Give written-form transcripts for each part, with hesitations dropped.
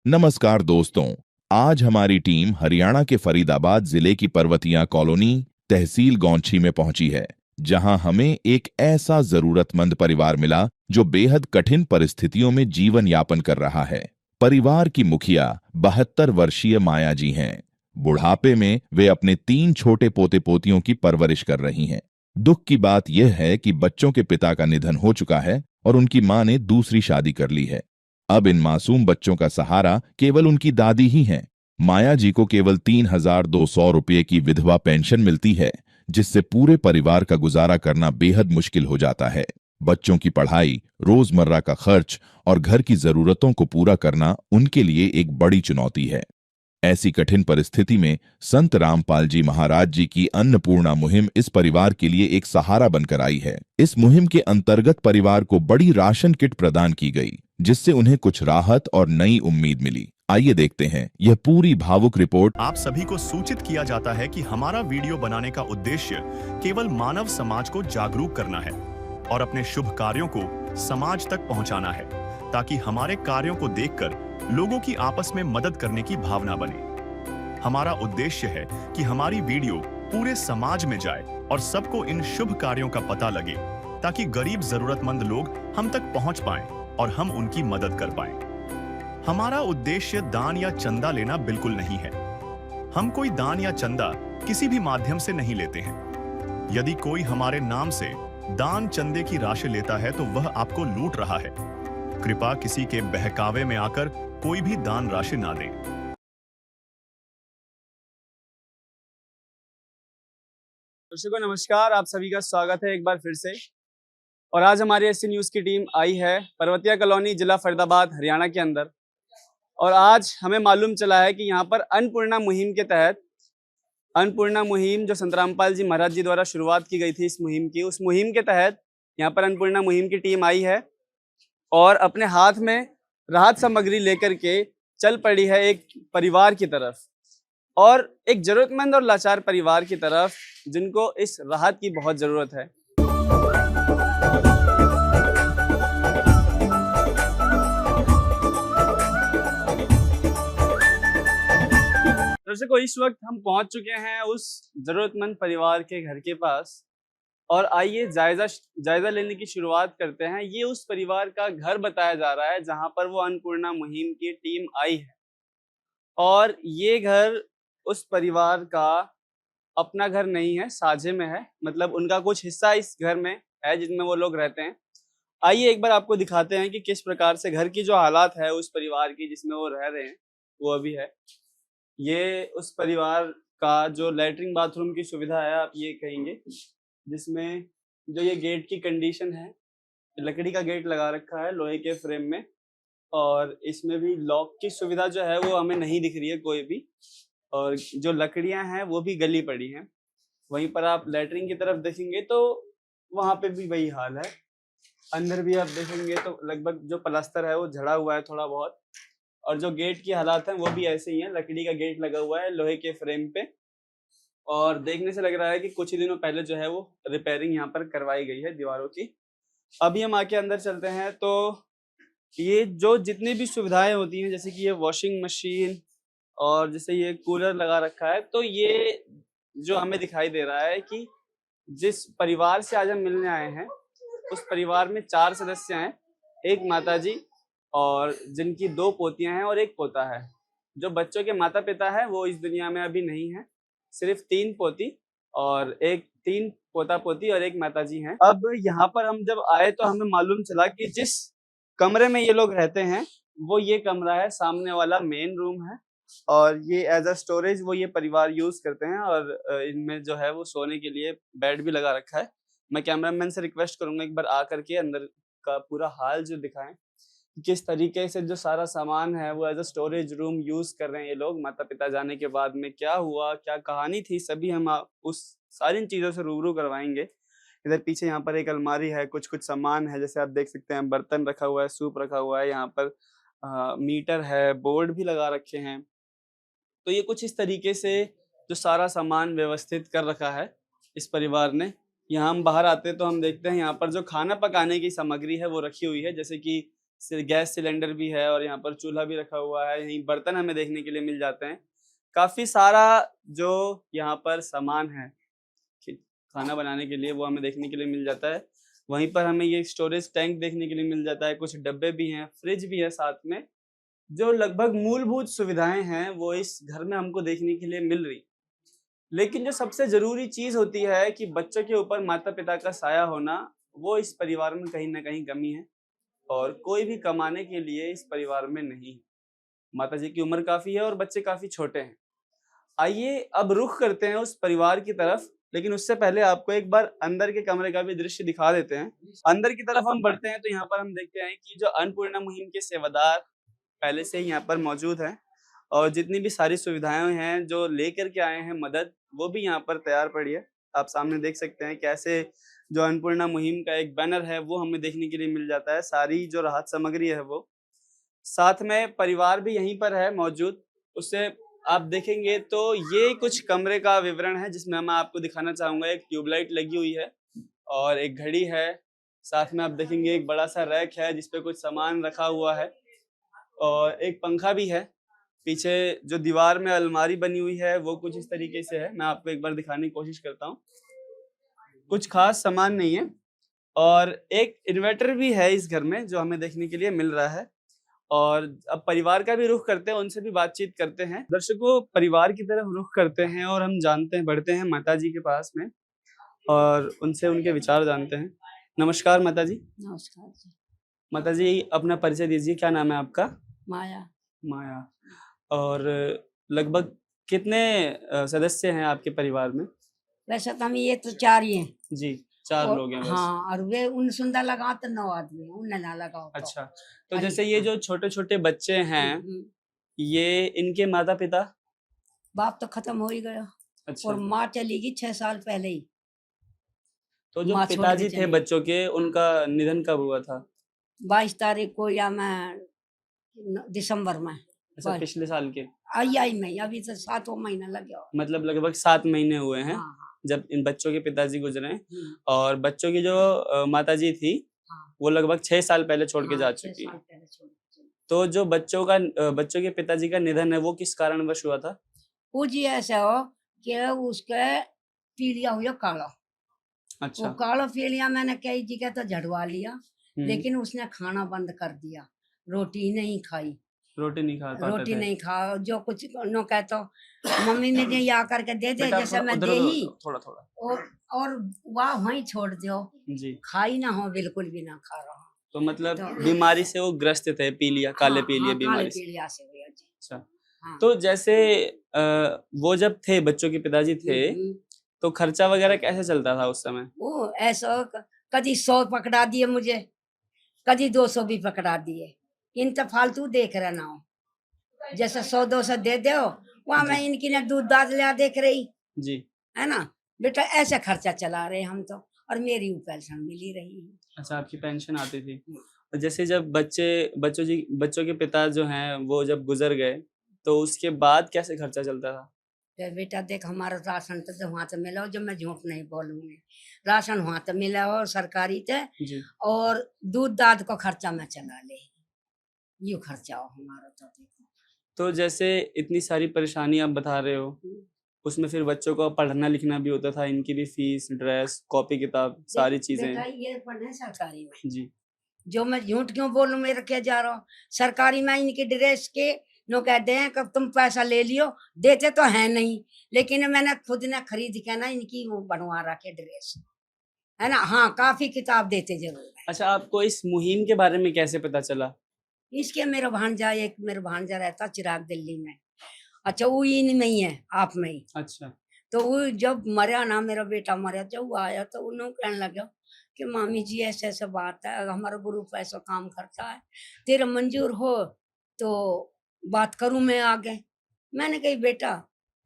नमस्कार दोस्तों। आज हमारी टीम हरियाणा के फरीदाबाद जिले की पर्वतिया कॉलोनी तहसील गौंची में पहुंची है, जहां हमें एक ऐसा जरूरतमंद परिवार मिला जो बेहद कठिन परिस्थितियों में जीवन यापन कर रहा है। परिवार की मुखिया 72 वर्षीय माया जी हैं। बुढ़ापे में वे अपने 3 छोटे पोते पोतियों की परवरिश कर रही हैं। दुख की बात यह है कि बच्चों के पिता का निधन हो चुका है और उनकी मां ने दूसरी शादी कर ली है। अब इन मासूम बच्चों का सहारा केवल उनकी दादी ही हैं। माया जी को केवल 3,200 रुपये की विधवा पेंशन मिलती है, जिससे पूरे परिवार का गुजारा करना बेहद मुश्किल हो जाता है। बच्चों की पढ़ाई, रोजमर्रा का खर्च और घर की जरूरतों को पूरा करना उनके लिए एक बड़ी चुनौती है। ऐसी कठिन परिस्थिति में संत रामपाल जी महाराज जी की अन्नपूर्णा मुहिम इस परिवार के लिए एक सहारा बनकर आई है। इस मुहिम के अंतर्गत परिवार को बड़ी राशन किट प्रदान की गई, जिससे उन्हें कुछ राहत और नई उम्मीद मिली। आइए देखते हैं यह पूरी भावुक रिपोर्ट। आप सभी को सूचित किया जाता है कि हमारा वीडियो बनाने का उद्देश्य केवल मानव समाज को जागरूक करना है और अपने शुभ कार्यों को समाज तक पहुंचाना है, ताकि हमारे कार्यों को देखकर लोगों की आपस में मदद करने की भावना बने। हमारा उद्देश्य है कि हमारी वीडियो पूरे समाज में जाए और सबको इन शुभ कार्यों का पता लगे, ताकि गरीब जरूरतमंद लोग हम तक पहुंच पाएं और हम उनकी मदद कर पाएं। हमारा उद्देश्य दान या चंदा लेना बिल्कुल नहीं है। हम कोई दान या चंदा किसी भी माध्यम से नहीं लेते हैं। यदि कोई हमारे नाम से दान चंदे की राशि लेता है तो वह आपको लूट रहा है। कृपया किसी के बहकावे में आकर कोई भी दान राशि ना दें। दर्शकों नमस्कार, आप सभी का स्वागत है एक बार फिर से। और आज हमारी एससी न्यूज की टीम आई है पर्वतिया कॉलोनी, जिला फरीदाबाद, हरियाणा के अंदर। और आज हमें मालूम चला है कि यहाँ पर अन्नपूर्णा मुहिम के तहत, अन्नपूर्णा मुहिम जो संत रामपाल जी महाराज जी द्वारा शुरुआत की गई थी इस मुहिम की, उस मुहिम के तहत यहाँ पर अन्नपूर्णा मुहिम की टीम आई है और अपने हाथ में राहत सामग्री लेकर के चल पड़ी है एक परिवार की तरफ, और एक जरूरतमंद और लाचार परिवार की तरफ, जिनको इस राहत की बहुत जरूरत है। दर्शकों, इस वक्त हम पहुंच चुके हैं उस जरूरतमंद परिवार के घर के पास, और आइए जायजा लेने की शुरुआत करते हैं। ये उस परिवार का घर बताया जा रहा है जहां पर वो अन्नपूर्णा मुहिम की टीम आई है, और ये घर उस परिवार का अपना घर नहीं है, साझे में है। मतलब उनका कुछ हिस्सा इस घर में है जिनमें वो लोग रहते हैं। आइए एक बार आपको दिखाते हैं कि किस प्रकार से घर की जो हालात है उस परिवार की जिसमें वो रह रहे हैं वो अभी है। ये उस परिवार का जो लैट्रिन बाथरूम की सुविधा है, आप ये कहेंगे, जिसमें जो ये गेट की कंडीशन है, लकड़ी का गेट लगा रखा है लोहे के फ्रेम में, और इसमें भी लॉक की सुविधा जो है वो हमें नहीं दिख रही है कोई भी, और जो लकड़ियां हैं वो भी गली पड़ी हैं। वहीं पर आप लैट्रिन की तरफ देखेंगे तो वहां पे भी वही हाल है। अंदर भी आप देखेंगे तो लगभग जो प्लास्टर है वो झड़ा हुआ है थोड़ा बहुत, और जो गेट की हालात हैं वो भी ऐसे ही हैं। लकड़ी का गेट लगा हुआ है लोहे के फ्रेम पे, और देखने से लग रहा है कि कुछ ही दिनों पहले जो है वो रिपेयरिंग यहाँ पर करवाई गई है दीवारों की। अभी हम आके अंदर चलते हैं तो ये जो जितनी भी सुविधाएं होती हैं, जैसे कि ये वॉशिंग मशीन और जैसे ये कूलर लगा रखा है, तो ये जो हमें दिखाई दे रहा है कि जिस परिवार से आज हम मिलने आए हैं उस परिवार में 4 सदस्य हैं, एक माताजी और जिनकी 2 पोतियां हैं और एक पोता है। जो बच्चों के माता पिता है वो इस दुनिया में अभी नहीं है, सिर्फ 3 पोती और 3 पोता पोती और एक माताजी हैं। अब यहाँ पर हम जब आए तो हमें मालूम चला कि जिस कमरे में ये लोग रहते हैं वो ये कमरा है, सामने वाला मेन रूम है, और ये एज अ स्टोरेज वो ये परिवार यूज करते हैं, और इनमें जो है वो सोने के लिए बेड भी लगा रखा है। मैं कैमरामैन से रिक्वेस्ट करूंगा एक बार आकर के अंदर का पूरा हाल जो दिखाएं, किस तरीके से जो सारा सामान है वो as a storage room use कर रहे हैं ये लोग। माता पिता जाने के बाद में क्या हुआ, क्या कहानी थी, सभी हम उस सारी चीजों से रूबरू करवाएंगे। इधर पीछे यहाँ पर एक अलमारी है, कुछ कुछ सामान है, जैसे आप देख सकते हैं बर्तन रखा हुआ है, सूप रखा हुआ है, यहाँ पर मीटर है, बोर्ड भी लगा रखे हैं। तो ये कुछ इस तरीके से जो सारा सामान व्यवस्थित कर रखा है इस परिवार ने। यहाँ हम बाहर आते हैं तो हम देखते हैं यहाँ पर जो खाना पकाने की सामग्री है वो रखी हुई है, जैसे कि गैस सिलेंडर भी है और यहाँ पर चूल्हा भी रखा हुआ है। यहीं बर्तन हमें देखने के लिए मिल जाते हैं। काफ़ी सारा जो यहाँ पर सामान है खाना बनाने के लिए वो हमें देखने के लिए मिल जाता है। वहीं पर हमें ये स्टोरेज टैंक देखने के लिए मिल जाता है, कुछ डब्बे भी हैं, फ्रिज भी है साथ में। जो लगभग मूलभूत सुविधाएं हैं वो इस घर में हमको देखने के लिए मिल रही। लेकिन जो सबसे ज़रूरी चीज़ होती है कि बच्चों के ऊपर माता-पिता का साया होना, वो इस परिवार में कहीं न कहीं कमी है और कोई भी कमाने के लिए इस परिवार में नहीं है। माताजी की उम्र काफ़ी है और बच्चे काफ़ी छोटे हैं। आइए अब रुख करते हैं उस परिवार की तरफ, लेकिन उससे पहले आपको एक बार अंदर के कमरे का भी दृश्य दिखा देते हैं। अंदर की तरफ हम बढ़ते हैं तो यहाँ पर हम देखते हैं कि जो अन्नपूर्णा मुहिम के सेवादार पहले से ही यहाँ पर मौजूद हैं और जितनी भी सारी सुविधाएं हैं जो लेकर के आए हैं मदद, वो भी यहाँ पर तैयार पड़ी है। आप सामने देख सकते हैं कैसे जो अन्नपूर्णा मुहिम का एक बैनर है वो हमें देखने के लिए मिल जाता है। सारी जो राहत सामग्री है वो, साथ में परिवार भी यहीं पर है मौजूद। उससे आप देखेंगे तो ये कुछ कमरे का विवरण है जिसमें मैं आपको दिखाना चाहूँगा। एक ट्यूबलाइट लगी हुई है और एक घड़ी है। साथ में आप देखेंगे एक बड़ा-सा रैक है जिस पे कुछ सामान रखा हुआ है और एक पंखा भी है। पीछे जो दीवार में अलमारी बनी हुई है वो कुछ इस तरीके से है। मैं आपको एक बार दिखाने की कोशिश करता हूँ। कुछ खास सामान नहीं है और एक इन्वर्टर भी है इस घर में जो हमें देखने के लिए मिल रहा है। और अब परिवार का भी रुख करते हैं, उनसे भी बातचीत करते हैं। दर्शकों, परिवार की तरफ रुख करते हैं और हम बढ़ते हैं माताजी के पास में और उनसे उनके विचार जानते हैं। नमस्कार माताजी। नमस्कार जी। माताजी, अपना परिचय दीजिए, क्या नाम है आपका? माया। माया। और लगभग कितने सदस्य हैं आपके परिवार में? वैसे तो हम ये तो 4 ही हैं। जी, 4 और लोग हैं बस। हाँ, और वे उन सुंदर लगाओ तो 9 आदमी हैं, उन ना लगाओ तो। अच्छा, तो अरे, जैसे ये हाँ। जो छोटे-छोटे बच्चे हैं, हम्म। ये इनके माता-पिता? बाप तो खत्म हो ही गया अच्छा, और माँ चली गई 6 साल पहले ही। तो जो माँ छोड़ के पिताजी थे चली। बच्चों के, उनका निधन कब हुआ था? 22 तारीख को या मैं दिसंबर में। अच्छा, बस। पिछले साल के? आई में अभी तो 7वां महीना लग गया। मतलब लगभग 7 महीने हुए हैं, हाँ, हाँ। जब इन बच्चों के पिताजी गुजरे हैं। हम्म, और बच्चों की जो माताजी थी, हाँ, वो लगभग 6 साल पहले छोड़ के हाँ, जा 6 चुकी साल हैं। पहले छोड़ के चली। तो जो बच्चों के पिताजी का निधन है, वो किस कारणवश हुआ था? वो जी ऐसा हो कि उसके पीलिया हुआ काला। वो अच्छा। काला पीलिया मैंने कई जगह तो झड़वा लिया, हुँ, लेकिन उसने खाना बंद कर दिया। रोटी नहीं खाई, रोटी नहीं खा पाते रोटी थे। नहीं खा, जो कुछ नो कहता मम्मी मुझे ये आकर के दे दे, बेटा जैसे थोड़ा मैं उधर दे ही थोड़ा-थोड़ा। और वाह वहीं छोड़ दो, जी, खाई ना हो, बिल्कुल भी ना खा रहा। तो मतलब तो बीमारी से वो ग्रस्त थे, पीलिया, काले हाँ, पीलिया हाँ, काले बीमारी से। पीलिया से हुआ जी। अच्छा, हाँ। तो जैसे वो जब थे, बच्चों के पिताजी थे, हम्म। तो खर्चा वगैरह कैसे चलता था उस समय? वो ऐसा कभी 100 पकड़ा दिए मुझे, कभी 200 भी पकड़ा दिए। इन तो फालतू देख रहे ना हो, जैसे 100-200 दे दो, वहां जी। मैं इनकी ना दूध दाद लिया देख रही जी, है ना। बेटा ऐसे खर्चा चला रहे हम तो, और मेरी वो पेंशन मिल ही रही है। अच्छा, आपकी पेंशन आती थी। और जैसे जब बच्चों के पिता जो हैं, वो जब गुज़र गए, तो उसके बाद कैसे खर्चा चलता था? तो बेटा देख, हमारा राशन तो वहां तो मिला हो, जब मैं झूठ नहीं बोलूंगी, राशन वहां तो मिला हो सरकारी थे, जी। और दूध दाद को खर्चा मैं चला ले, यू खर्चा हो हमारा तो देखो। तो जैसे इतनी सारी परेशानी आप बता रहे हो, उसमें फिर बच्चों को पढ़ना लिखना भी होता था, इनकी भी फीस, ड्रेस, कॉपी किताब, सारी बेटा चीज़ें। ये पढ़े सरकारी में, जी, जो मैं झूठ क्यों बोलूं, मेरा क्या जा रहा हूँ सरकारी में। इनकी ड्रेस के नो कहते हैं कि तुम पैसा ले लियो, देते तो है नहीं, लेकिन मैंने खुद ने खरीद के ना इनकी वो बनवा रखे ड्रेस, है ना। हाँ, काफी किताब देते जरूर है। अच्छा, आपको इस मुहिम के बारे में कैसे पता चला? इसके मेरा भांजा रहता चिराग दिल्ली में। अच्छा, वो इन में ही है, आप में ही। अच्छा, तो वो जब मरा ना, मेरा बेटा मरा, जब वो आया तो उन्होंने कहने लगा कि मामी जी ऐसे ऐसे बात है, हमारा ग्रुप ऐसा काम करता है, तेरा मंजूर हो तो बात करूं मैं आगे। मैंने कही बेटा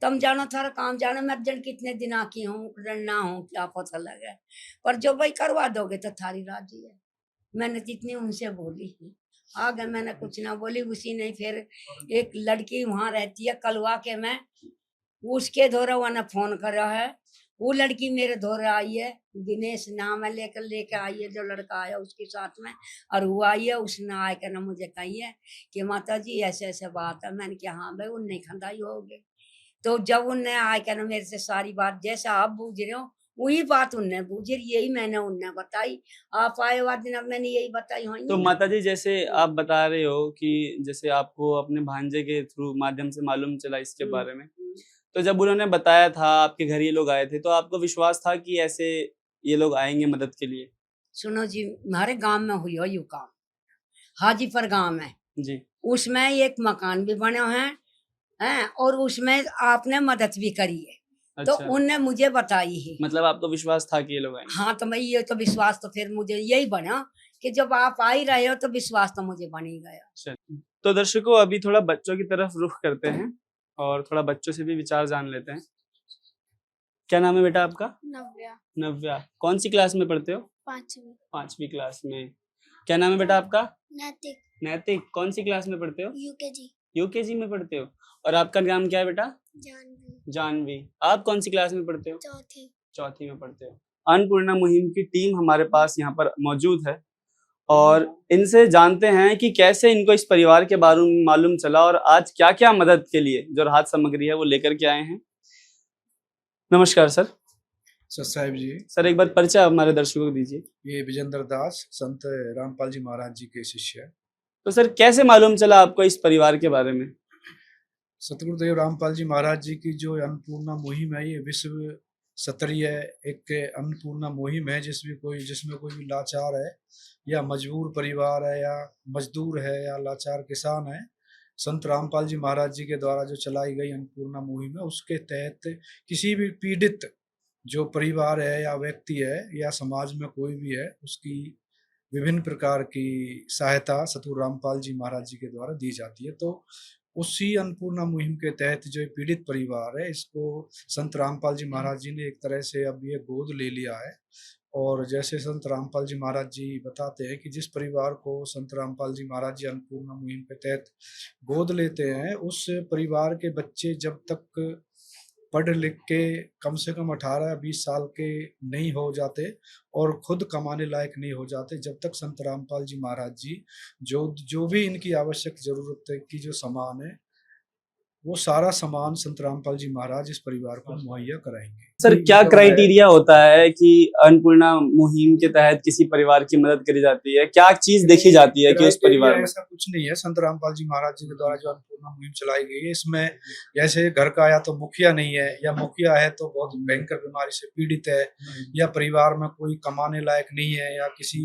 तुम जानो, थारा काम जानो, मैं जन कितने दिन आकी हूँ ना हूँ, क्या पता लगे, पर जो भाई करवा दोगे तो थारी राजी है। मैंने जितनी उनसे बोली आगे मैंने कुछ ना बोली। उसी ने फिर एक लड़की वहां रहती है कलवा के में, उसके द्वारा उन्हें फोन करा है, वो लड़की मेरे धोरे आई है, दिनेश नाम है, लेकर लेके आई है, जो लड़का आया उसके साथ में, और वो आई है, उसने आकर ना मुझे कही है कि माता जी ऐसे ऐसे बात है। मैंने कहा हाँ भाई उनने खंदाई होगी। तो जब उनने आकर ना मेरे से सारी बात जैसे आप बूझ रहे हो वही बात उनने बूझी, यही मैंने उनने बताई। आप आए हुआ दिन अब मैंने यही बताई। हाँ तो माता जी जैसे आप बता रहे हो कि जैसे आपको अपने भांजे के थ्रू माध्यम से मालूम चला इसके बारे में, तो जब उन्होंने बताया था आपके घर ये लोग आए थे, तो आपको विश्वास था कि ऐसे ये लोग आएंगे मदद के लिए? सुनो जी, हमारे गांव में हुई हो यू काम, हाजीपुर गांव में जी। उसमें एक मकान भी बने हैं और उसमें आपने मदद भी करी है। अच्छा। तो उनने मुझे बताई है। मतलब आपको विश्वास था कि ये लोग आएंगे? हाँ, तो मैं ये तो विश्वास तो फिर मुझे यही बना कि जब आप आ ही रहे हो तो विश्वास तो मुझे बन ही गया। अच्छा। तो दर्शकों अभी थोड़ा बच्चों की तरफ रुख करते हैं और थोड़ा बच्चों से भी विचार जान लेते हैं। क्या नाम है बेटा आपका? नव्या। नव्या। कौन सी क्लास में पढ़ते हो? 5वीं। 5वीं क्लास में। क्या नाम है बेटा आपका? नैतिक। नैतिक। कौन सी क्लास में पढ़ते हो? यूकेजी। यूकेजी में पढ़ते हो। और आपका नाम क्या है बेटा? जानवी। जानवी। आप कौन सी क्लास में पढ़ते हो? चौथी। चौथी में पढ़ते हो। अन्नपूर्णा मुहिम की टीम हमारे पास यहाँ पर मौजूद है और इनसे जानते हैं कि कैसे इनको इस परिवार के बारे में मालूम चला और आज क्या क्या मदद के लिए जो राहत सामग्री है वो लेकर के आए हैं। नमस्कार सर। साहिब जी, सर एक बार परिचय हमारे दर्शकों को दीजिए। ये विजेंद्र दास संत रामपाल जी महाराज जी के शिष्य है। तो सर कैसे मालूम चला आपको इस परिवार के बारे में? सतगुरुदेव रामपाल जी महाराज जी की जो अन्नपूर्णा मुहिम है, ये विश्व स्तरीय एक अन्नपूर्णा मुहिम है जिसमें कोई भी लाचार है या मजबूर परिवार है या मजदूर है या लाचार किसान है, संत रामपाल जी महाराज जी के द्वारा जो चलाई गई अन्नपूर्णा मुहिम है उसके तहत किसी भी पीड़ित जो परिवार है या व्यक्ति है या समाज में कोई भी है उसकी विभिन्न प्रकार की सहायता सतगुरु रामपाल जी महाराज जी के द्वारा दी जाती है। तो उसी अन्नपूर्णा मुहिम के तहत जो पीड़ित परिवार है इसको संत रामपाल जी महाराज जी ने एक तरह से अब ये गोद ले लिया है। और जैसे संत रामपाल जी महाराज जी बताते हैं कि जिस परिवार को संत रामपाल जी महाराज जी अन्नपूर्णा मुहिम के तहत गोद लेते हैं उस परिवार के बच्चे जब तक पढ़ लिख के कम से कम 18-20 साल के नहीं हो जाते और खुद कमाने लायक नहीं हो जाते, जब तक संत रामपाल जी महाराज जी जो भी इनकी आवश्यक जरूरत की जो सामान है वो सारा सामान संत रामपाल जी महाराज इस परिवार को मुहैया कराएंगे। सर क्या क्राइटेरिया होता है कि अन्नपूर्णा मुहिम के तहत किसी परिवार की मदद करी जाती है? क्या चीज देखी जाती है कि उस परिवार में? ऐसा कुछ नहीं है। संत रामपाल जी महाराज जी के द्वारा जो अन्नपूर्णा मुहिम चलाई गई है इसमें जैसे घर का या तो मुखिया नहीं है या मुखिया है तो बहुत भयंकर बीमारी से पीड़ित है या परिवार में कोई कमाने लायक नहीं है या किसी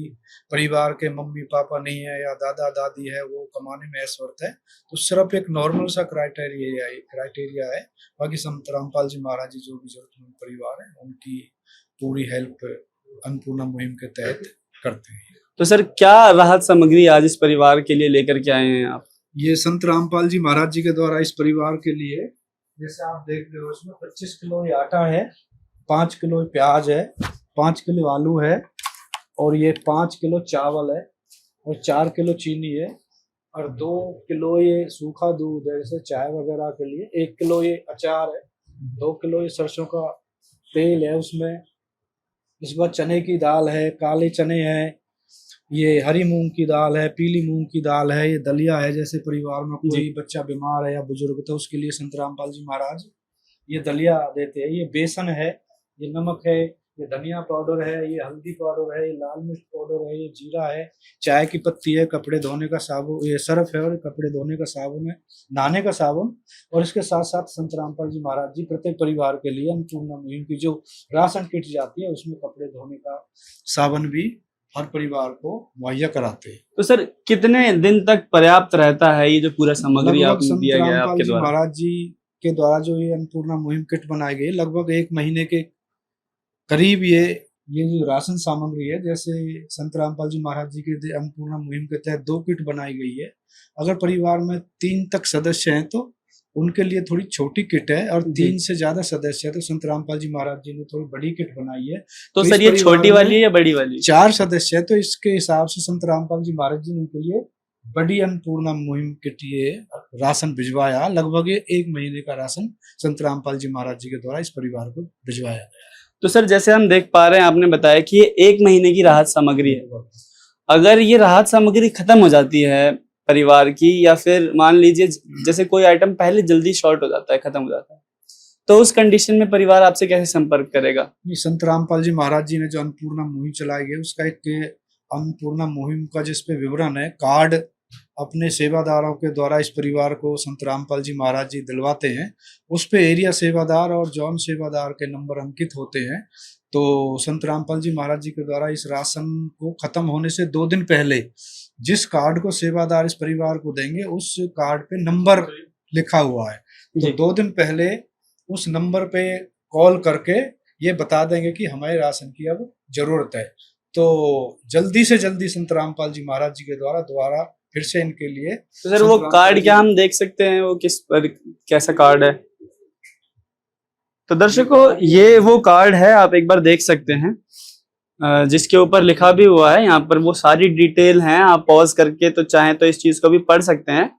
परिवार के मम्मी पापा नहीं है या दादा दादी है वो कमाने में असमर्थ है, तो सिर्फ एक नॉर्मल सा क्राइटेरिया है। बाकी संत रामपाल जी महाराज जी जो भी जरूरतमंद परिवार है उनकी पूरी हेल्प अन्नपूर्णा मुहिम के तहत करते हैं। तो सर क्या राहत सामग्री आज इस परिवार के लिए लेकर के आए हैं आप? ये संत रामपाल जी महाराज जी के द्वारा इस परिवार के लिए जैसे आप देख रहे हो इसमें 25 किलो आटा है, 5 किलो प्याज है, 5 किलो आलू है और ये 5 किलो चावल है और 4 किलो चीनी है और 2 किलो ये सूखा दूध है जैसे चाय वगैरह के लिए, 1 किलो ये अचार है, 2 किलो ये सरसों का तेल है उसमें, इस बार चने की दाल है, काले चने हैं, ये हरी मूंग की दाल है, पीली मूंग की दाल है, ये दलिया है जैसे परिवार में कोई बच्चा बीमार है या बुजुर्ग तो उसके लिए संत रामपाल जी महाराज ये दलिया देते हैं। ये बेसन है, ये नमक है, ये धनिया पाउडर है, ये हल्दी पाउडर है, ये लाल मिर्च पाउडर है, ये जीरा है, चाय की पत्ती है, कपड़े धोने का साबुन, ये सर्फ है और कपड़े धोने का साबुन है, नहाने का साबुन। और इसके साथ साथ संत रामपाल जी महाराज जी प्रत्येक परिवार के लिए अन्नपूर्णा मुहिम की जो राशन किट जाती है उसमें कपड़े धोने का साबुन भी हर परिवार को मुहैया कराते हैं। तो सर कितने दिन तक पर्याप्त रहता है ये जो पूरा सामग्री आपको दिया गया है आपके द्वारा? महाराज जी के द्वारा जो ये अन्नपूर्णा मुहिम किट बनाई गई लगभग 1 महीने के करीब ये जो राशन सामग्री है, जैसे संत रामपाल जी महाराज जी के अन्नपूर्णा मुहिम के तहत 2 किट बनाई गई है। अगर परिवार में 3 तक सदस्य हैं तो उनके लिए थोड़ी छोटी किट है और 3 से ज्यादा सदस्य है तो संत रामपाल जी महाराज जी ने थोड़ी बड़ी किट बनाई है। तो सर ये छोटी वाली है या बड़ी वाली? 4 सदस्य है तो इसके हिसाब से संत रामपाल जी महाराज जी ने उनके लिए बड़ी अन्नपूर्णा मुहिम किट ये राशन भिजवाया। लगभग 1 महीने का राशन संत रामपाल जी महाराज जी के द्वारा इस परिवार को भिजवाया गया। तो सर जैसे हम देख पा रहे हैं, आपने बताया कि ये 1 महीने की राहत सामग्री है। अगर ये राहत सामग्री खत्म हो जाती है परिवार की, या फिर मान लीजिए जैसे कोई आइटम पहले जल्दी शॉर्ट हो जाता है, खत्म हो जाता है, तो उस कंडीशन में परिवार आपसे कैसे संपर्क करेगा? ये संत रामपाल जी महाराज जी ने जो अन्नपूर्णा मुहिम चलाई है, उसका एक अन्नपूर्णा मुहिम का जिसपे विवरण है, कार्ड अपने सेवादारों के द्वारा इस परिवार को संत रामपाल जी महाराज जी दिलवाते हैं। उस पे एरिया सेवादार और जॉन सेवादार के नंबर अंकित होते हैं। तो संत रामपाल जी महाराज जी के द्वारा इस राशन को खत्म होने से 2 दिन पहले जिस कार्ड को सेवादार इस परिवार को देंगे, उस कार्ड पे नंबर लिखा हुआ है। तो 2 दिन पहले उस नंबर पे कॉल करके ये बता देंगे कि हमें राशन की अब जरूरत है। तो जल्दी से जल्दी संत रामपाल जी महाराज जी के द्वारा फिर से इनके लिए। तो सर वो कार्ड क्या हम देख सकते हैं, वो किस पर कैसा कार्ड है? तो दर्शकों ये वो कार्ड है, आप एक बार देख सकते हैं, जिसके ऊपर लिखा भी हुआ है। यहाँ पर वो सारी डिटेल हैं, आप पॉज करके तो चाहें तो इस चीज को भी पढ़ सकते हैं।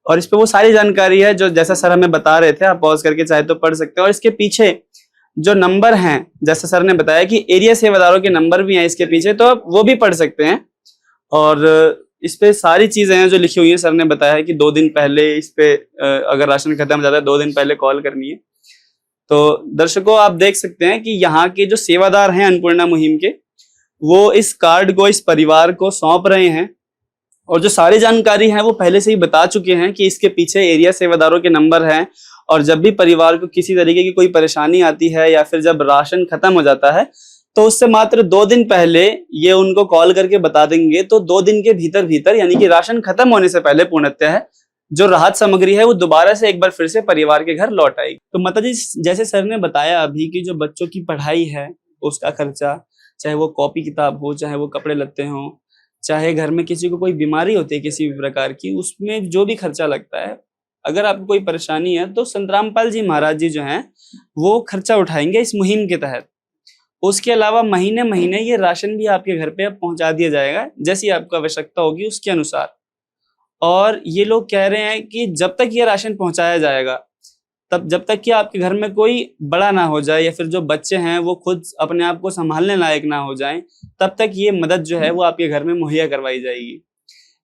और इस पे वो सारी जानकारी है जो जैसा सर हमें बता रहे थे, आप पॉज करके चाहे तो पढ़ सकते हैं। और इसके पीछे जो नंबर हैं, जैसा सर ने बताया कि एरिया सेवादारों के नंबर भी हैं इसके पीछे, तो आप वो भी पढ़ सकते हैं। और इस पे सारी चीजें हैं जो लिखी हुई है। सर ने बताया है कि 2 दिन पहले इस पे अगर राशन खत्म हो जाता है, 2 दिन पहले कॉल करनी है। तो दर्शकों आप देख सकते हैं कि यहाँ के जो सेवादार हैं अन्नपूर्णा मुहिम के, वो इस कार्ड को इस परिवार को सौंप रहे हैं। और जो सारी जानकारी है वो पहले से ही बता चुके हैं कि इसके पीछे एरिया सेवादारों के नंबर हैं। और जब भी परिवार को किसी तरीके की कोई परेशानी आती है या फिर जब राशन खत्म हो जाता है, तो उससे मात्र 2 दिन पहले ये उनको कॉल करके बता देंगे। तो 2 दिन के भीतर यानी कि राशन खत्म होने से पहले पूर्णतः जो राहत सामग्री है वो दोबारा से एक बार फिर से परिवार के घर लौट आएगी। तो माता जी जैसे सर ने बताया अभी कि जो बच्चों की पढ़ाई है उसका खर्चा, चाहे वो कॉपी किताब हो, चाहे वो कपड़े लत्ते हों, चाहे घर में किसी को कोई बीमारी होती है किसी भी प्रकार की, उसमें जो भी खर्चा लगता है, अगर आपको कोई परेशानी है तो संत रामपाल जी महाराज जी जो हैं वो खर्चा उठाएंगे इस मुहिम के तहत। उसके अलावा महीने महीने ये राशन भी आपके घर पे पहुंचा दिया जाएगा जैसी आपको आवश्यकता होगी उसके अनुसार। और ये लोग कह रहे हैं कि जब तक ये राशन पहुंचाया जाएगा, तब जब तक कि आपके घर में कोई बड़ा ना हो जाए या फिर जो बच्चे हैं वो खुद अपने आप को संभालने लायक ना हो जाएं, तब तक ये मदद जो है वो आपके घर में मुहैया करवाई जाएगी।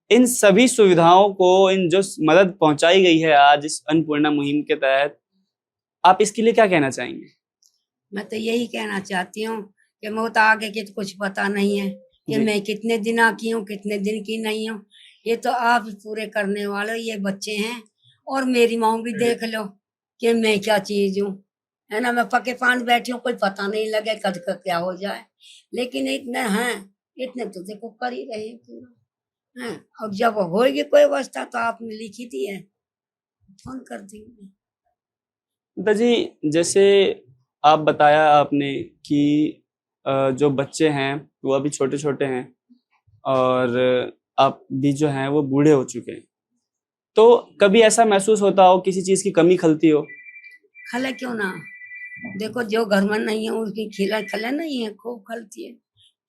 इन सभी सुविधाओं को, इन जो मदद पहुंचाई गई है आज इस अन्नपूर्णा मुहिम के तहत, आप इसके लिए क्या कहना चाहेंगे? मैं तो यही कहना चाहती हूँ कि मैं तो आगे के तो कुछ पता नहीं है कि मैं कितने दिन की हूँ, कितने दिन की नहीं हूँ। ये तो आप पूरे करने वाले ये बच्चे हैं। और मेरी माँ भी देख लो कि मैं क्या चीज हूँ, है ना। मैं पके पान बैठी हूँ, कोई पता नहीं लगे कद का क्या हो जाए। लेकिन इतने हैं, इतने तो देखो कर ही रहे पूरा है। और जब होगी कोई अवस्था तो आपने लिखी थी है, फोन कर देंगे। जी जैसे आप बताया आपने कि जो बच्चे हैं वो अभी छोटे छोटे हैं और आप भी जो हैं वो बूढ़े हो चुके हैं, तो कभी ऐसा महसूस होता हो किसी चीज की कमी खलती हो? खले क्यों ना, देखो जो घर में नहीं है उसकी खले नहीं है, खूब खलती है।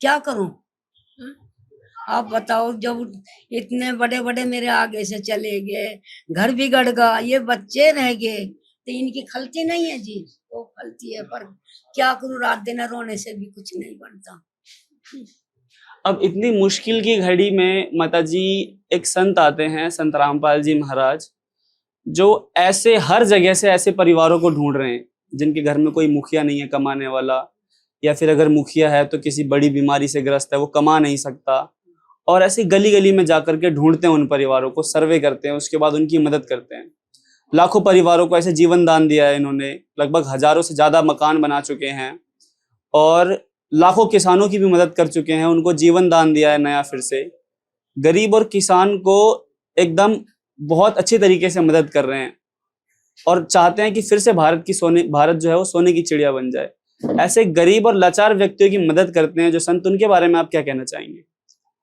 क्या करूं आप बताओ, जब इतने बड़े बड़े मेरे आगे से चले गए, घर बिगड़ गया, ये बच्चे रह गए, तो इनकी खलती नहीं है जी। वो खलती है, पर क्या करूं, रात दिन रोने से भी कुछ नहीं बनता। अब इतनी मुश्किल की घड़ी में माता जी एक संत आते हैं, संत रामपाल जी महाराज, जो ऐसे हर जगह से ऐसे परिवारों को ढूंढ रहे हैं जिनके घर में कोई मुखिया नहीं है कमाने वाला, या फिर अगर मुखिया है तो किसी बड़ी बीमारी से ग्रस्त है, वो कमा नहीं सकता। और ऐसी गली गली में जाकर के ढूंढते हैं उन परिवारों को, सर्वे करते हैं, उसके बाद उनकी मदद करते हैं। लाखों परिवारों को ऐसे जीवन दान दिया है इन्होंने, लगभग हजारों से ज्यादा मकान बना चुके हैं और लाखों किसानों की भी मदद कर चुके हैं, उनको जीवन दान दिया है नया। फिर से गरीब और किसान को एकदम बहुत अच्छे तरीके से मदद कर रहे हैं और चाहते हैं कि फिर से भारत जो है वो सोने की चिड़िया बन जाए। ऐसे गरीब और लाचार व्यक्तियों की मदद करते हैं जो संत, उनके बारे में आप क्या कहना चाहेंगे?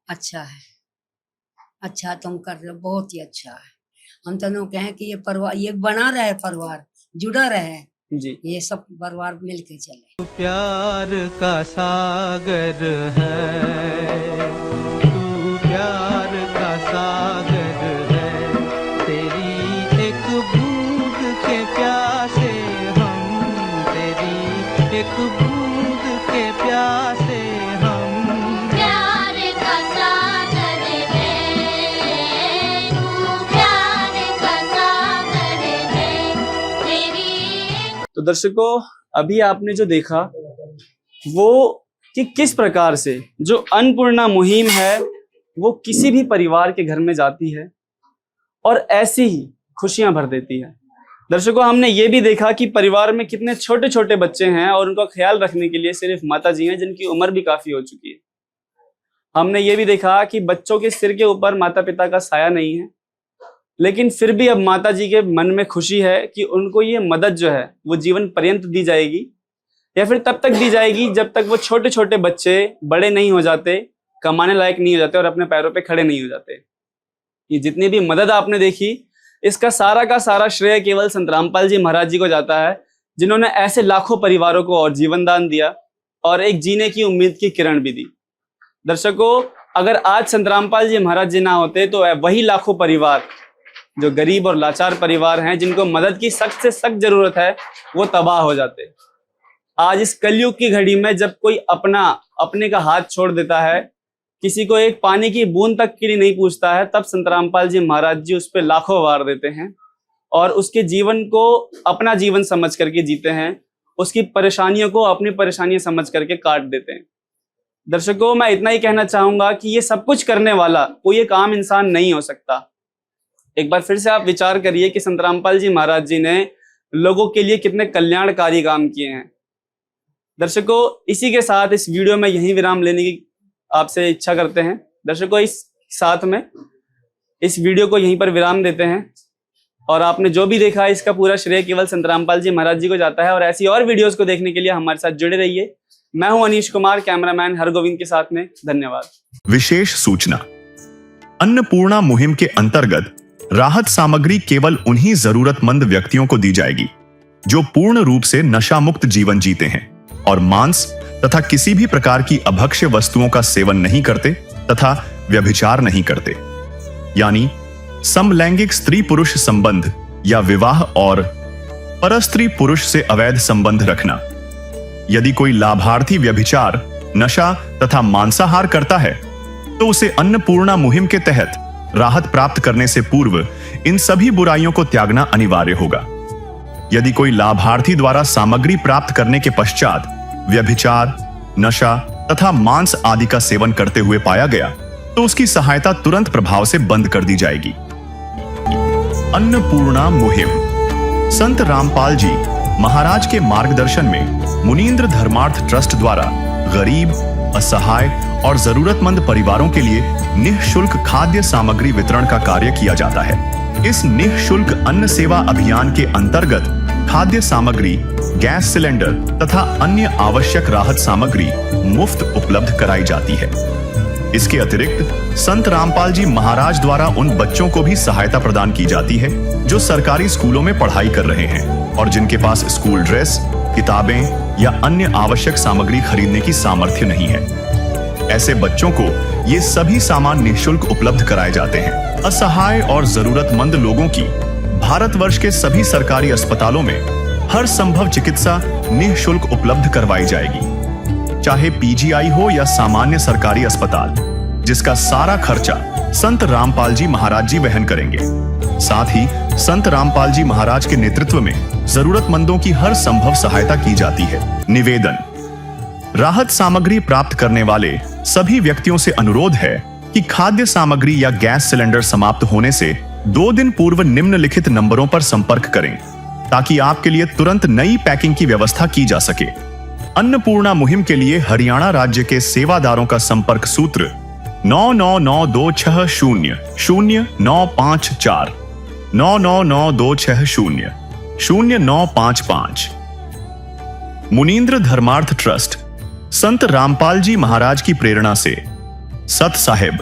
अच्छा है, अच्छा तुम कर रहे हो, बहुत ही अच्छा है। हम तो कहें कि ये परिवार ये बना रहे, परिवार जुड़ा रहे जी, ये सब परिवार मिलके चले। प्यार का सागर है, तू प्यार का सागर एक बूंद के प्यासे हम। प्यार का सागर है तू, प्यार का सागर है तेरी। तो दर्शकों, अभी आपने जो देखा वो कि किस प्रकार से जो अन्नपूर्णा मुहिम है वो किसी भी परिवार के घर में जाती है और ऐसी ही खुशियां भर देती है। दर्शकों, हमने ये भी देखा कि परिवार में कितने छोटे छोटे बच्चे हैं और उनका ख्याल रखने के लिए सिर्फ माता जी हैं, जिनकी उम्र भी काफी हो चुकी है। हमने ये भी देखा कि बच्चों के सिर के ऊपर माता पिता का साया नहीं है, लेकिन फिर भी अब माता जी के मन में खुशी है कि उनको ये मदद जो है वो जीवन पर्यंत दी जाएगी, या फिर तब तक दी जाएगी जब तक वो छोटे छोटे बच्चे बड़े नहीं हो जाते, कमाने लायक नहीं हो जाते और अपने पैरों पे खड़े नहीं हो जाते। ये जितनी भी मदद आपने देखी, इसका सारा का सारा श्रेय केवल संत रामपाल जी महाराज जी को जाता है, जिन्होंने ऐसे लाखों परिवारों को और जीवन दान दिया और एक जीने की उम्मीद की किरण भी दी। दर्शकों, अगर आज संत रामपाल जी महाराज जी ना होते तो वही लाखों परिवार जो गरीब और लाचार परिवार हैं, जिनको मदद की सख्त से सख्त जरूरत है, वो तबाह हो जाते। आज इस कलयुग की घड़ी में जब कोई अपने का हाथ छोड़ देता है, किसी को एक पानी की बूंद तक के लिए नहीं पूछता है, तब संत रामपाल जी महाराज जी उस पर लाखों वार देते हैं और उसके जीवन को अपना जीवन समझ करके जीते हैं, उसकी परेशानियों को अपनी परेशानियां समझ करके काट देते हैं। दर्शकों, मैं इतना ही कहना चाहूंगा कि ये सब कुछ करने वाला कोई एक आम इंसान नहीं हो सकता। एक बार फिर से आप विचार करिए कि संत रामपाल जी महाराज जी ने लोगों के लिए कितने कल्याणकारी काम किए हैं। दर्शकों, इसी के साथ इस वीडियो में यही विराम लेने की आपसे इच्छा करते हैं। दर्शकों, इस साथ में इस वीडियो को यहीं पर विराम देते हैं और आपने जो भी देखा इसका पूरा श्रेय केवल संत रामपाल जी महाराज जी को जाता है। और ऐसी और वीडियोस को देखने के लिए हमारे साथ जुड़े रहिए। मैं हूं अनीश कुमार, कैमरामैन हरगोविंद के साथ में। धन्यवाद। विशेष सूचना, अन्नपूर्णा मुहिम के अंतर्गत राहत सामग्री केवल उन्हीं जरूरतमंद व्यक्तियों को दी जाएगी जो पूर्ण रूप से नशा मुक्त जीवन जीते हैं और मांस तथा किसी भी प्रकार की अभक्ष्य वस्तुओं का सेवन नहीं करते तथा व्यभिचार नहीं करते, यानी समलैंगिक स्त्री पुरुष संबंध या विवाह और परस्त्री पुरुष से अवैध संबंध रखना। यदि कोई लाभार्थी व्यभिचार, नशा तथा मांसाहार करता है तो उसे अन्नपूर्णा मुहिम के तहत राहत प्राप्त करने से पूर्व इन सभी बुराइयों को त्यागना अनिवार्य होगा। यदि कोई लाभार्थी द्वारा सामग्री प्राप्त करने के पश्चात व्यभिचार, नशा तथा मांस आदि का सेवन करते हुए पाया गया तो उसकी सहायता तुरंत प्रभाव से बंद कर दी जाएगी। अन्नपूर्णा मुहिम संत रामपाल जी महाराज के मार्गदर्शन में मुनींद्र धर्मार्थ ट्रस्ट द्वारा गरीब, असहाय और जरूरतमंद परिवारों के लिए निःशुल्क खाद्य सामग्री वितरण का कार्य किया जाता है। इस निःशुल्क अन्न सेवा अभियान के अंतर्गत खाद्य सामग्री, गैस सिलेंडर तथा अन्य आवश्यक राहत सामग्री मुफ्त उपलब्ध कराई जाती है। इसके अतिरिक्त संत रामपाल जी महाराज द्वारा उन बच्चों को भी सहायता प्रदान की जाती है जो सरकारी स्कूलों में पढ़ाई कर रहे हैं और जिनके पास स्कूल ड्रेस, किताबें या अन्य आवश्यक सामग्री खरीदने की सामर्थ्य नहीं है। ऐसे बच्चों को ये सभी सामान निःशुल्क उपलब्ध कराए जाते हैं। असहाय और जरूरतमंद लोगों की भारतवर्ष के सभी सरकारी अस्पतालों में हर संभव चिकित्सा निःशुल्क उपलब्ध करवाई जाएगी, चाहे पीजीआई हो या सामान्य सरकारी अस्पताल, जिसका सारा खर्चा संत रामपाल जी महाराज जी वहन करेंगे। साथ ही संत रामपाल जी महाराज के नेतृत्व में जरूरतमंदों की हर संभव सहायता की जाती है। निवेदन, राहत सामग्री प्राप्त करने वाले सभी व्यक्तियों से अनुरोध है कि खाद्य सामग्री या गैस सिलेंडर समाप्त होने से 2 दिन पूर्व निम्नलिखित नंबरों पर संपर्क करें ताकि आपके लिए तुरंत नई पैकिंग की व्यवस्था की जा सके। अन्नपूर्णा मुहिम के लिए हरियाणा राज्य के सेवादारों का संपर्क सूत्र 9992600954 9992600955। मुनींद्र धर्मार्थ ट्रस्ट संत रामपाल जी महाराज की प्रेरणा से सत साहिब